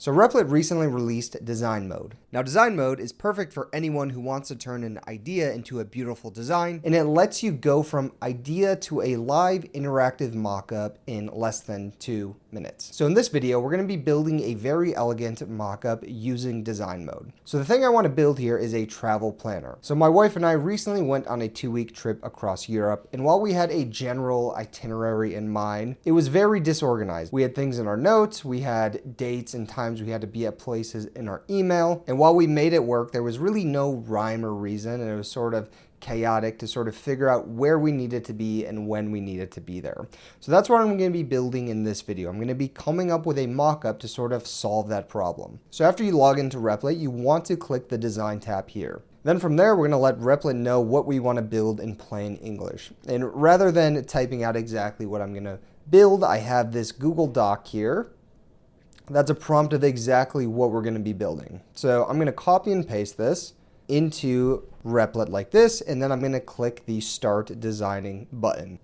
So Replit recently released Design Mode. Now Design Mode is perfect for anyone who wants to turn an idea into a beautiful design, and it lets you go from idea to a live interactive mockup in less than 2 minutes. So in this video, we're going to be building a very elegant mockup using Design Mode. So the thing I want to build here is a travel planner. So my wife and I recently went on a 2-week trip across Europe, and while we had a general itinerary in mind, it was very disorganized. We had things in our notes, we had dates and times we had to be at places in our email, and while we made it work, there was really no rhyme or reason, and it was sort of chaotic to sort of figure out where we needed to be and when we needed to be there. So that's what I'm going to be building in this video. I'm going to be coming up with a mock-up to sort of solve that problem. So after you log into Replit, you want to click the Design tab here. Then from there, we're going to let Replit know what we want to build in plain English. And rather than typing out exactly what I'm going to build, I have this Google Doc here. That's a prompt of exactly what we're going to be building. So I'm going to copy and paste this into Replit like this, and then I'm going to click the Start Designing button.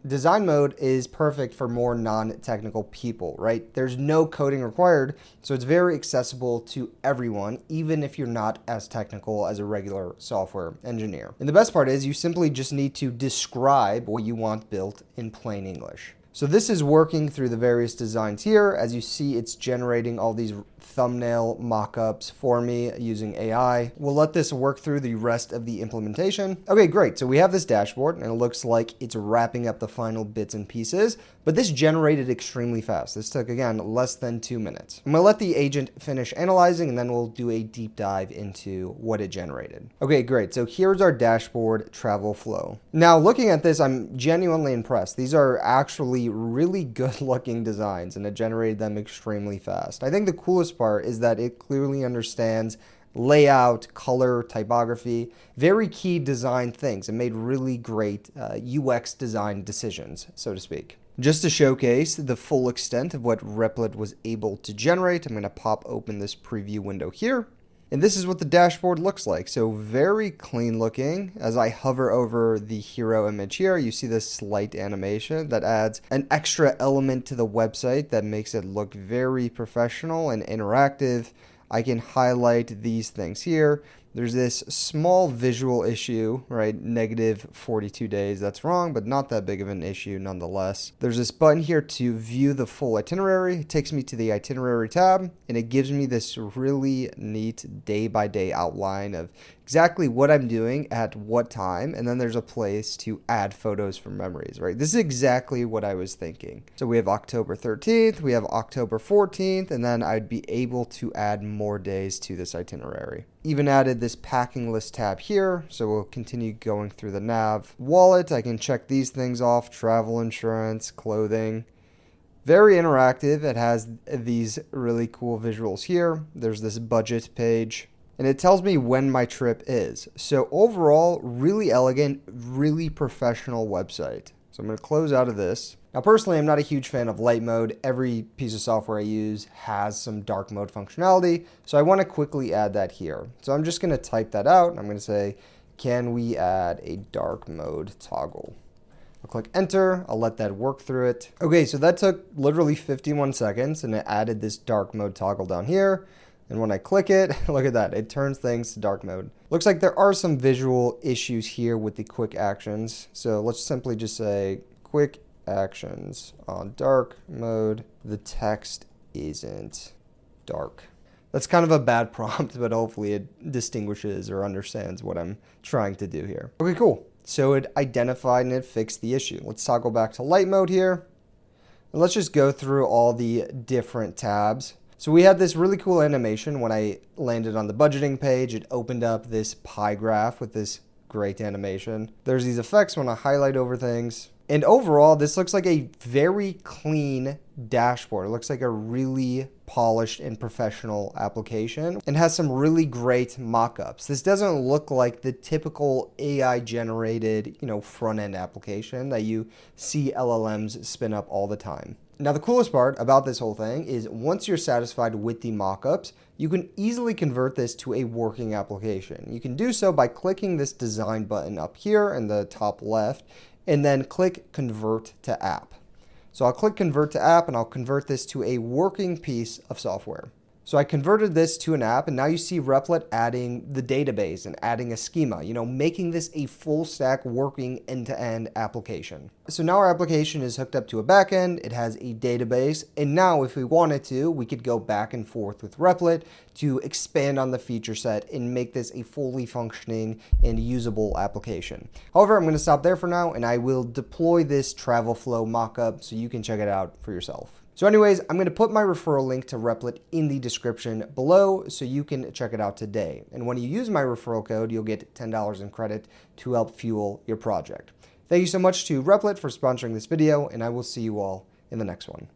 Design Mode is perfect for more non-technical people, right? There's no coding required, so it's very accessible to everyone, even if you're not as technical as a regular software engineer. And the best part is you simply just need to describe what you want built in plain English. So this is working through the various designs here. As you see, it's generating all these thumbnail mockups for me using AI. We'll let this work through the rest of the implementation. Okay, great. So we have this dashboard and it looks like it's wrapping up the final bits and pieces, but this generated extremely fast. This took, again, less than 2 minutes. I'm gonna let the agent finish analyzing and then we'll do a deep dive into what it generated. Okay, great. So here's our dashboard travel flow. Now looking at this, I'm genuinely impressed. These are actually really good looking designs and it generated them extremely fast. I think the coolest part is that it clearly understands layout, color, typography, very key design things, and made really great UX design decisions, so to speak. Just to showcase the full extent of what Replit was able to generate, I'm going to pop open this preview window here. And this is what the dashboard looks like. So very clean looking. As I hover over the hero image here, you see this slight animation that adds an extra element to the website that makes it look very professional and interactive. I can highlight these things here. There's this small visual issue, right? Negative 42 days. That's wrong, but not that big of an issue nonetheless. There's this button here to view the full itinerary. It takes me to the itinerary tab, and it gives me this really neat day-by-day outline of exactly what I'm doing at what time, and then there's a place to add photos from memories, right? This is exactly what I was thinking. So we have October 13th, we have October 14th, and then I'd be able to add more days to this itinerary. Even added this packing list tab here, so we'll continue going through the nav. Wallet, I can check these things off, travel insurance, clothing. Very interactive. It has these really cool visuals here. There's this budget page, and it tells me when my trip is. So overall, really elegant, really professional website. So I'm going to close out of this. Now personally, I'm not a huge fan of light mode. Every piece of software I use has some dark mode functionality, so I want to quickly add that here. So I'm just going to type that out. I'm going to say, can we add a dark mode toggle? I'll click enter. I'll let that work through it. Okay, so that took literally 51 seconds, and it added this dark mode toggle down here. And when I click it, look at that, it turns things to dark mode. Looks like there are some visual issues here with the quick actions. So let's simply just say quick actions on dark mode. The text isn't dark. That's kind of a bad prompt, but hopefully it distinguishes or understands what I'm trying to do here. Okay, cool. So it identified and it fixed the issue. Let's toggle back to light mode here. And let's just go through all the different tabs. So we had this really cool animation when I landed on the budgeting page. It opened up this pie graph with this great animation. There's these effects when I highlight over things. And overall, this looks like a very clean dashboard. It looks like a really polished and professional application and has some really great mock-ups. This doesn't look like the typical AI generated, front-end application that you see LLMs spin up all the time. Now, the coolest part about this whole thing is once you're satisfied with the mockups, you can easily convert this to a working application. You can do so by clicking this design button up here in the top left, and then click Convert to App. So I'll click convert to app and I'll convert this to a working piece of software. So I converted this to an app, and now you see Replit adding the database and adding a schema, making this a full stack working end-to-end application. So now our application is hooked up to a backend, it has a database, and now if we wanted to, we could go back and forth with Replit to expand on the feature set and make this a fully functioning and usable application. However, I'm going to stop there for now, and I will deploy this travel flow mockup so you can check it out for yourself. So anyways, I'm going to put my referral link to Replit in the description below so you can check it out today. And when you use my referral code, you'll get $10 in credit to help fuel your project. Thank you so much to Replit for sponsoring this video, and I will see you all in the next one.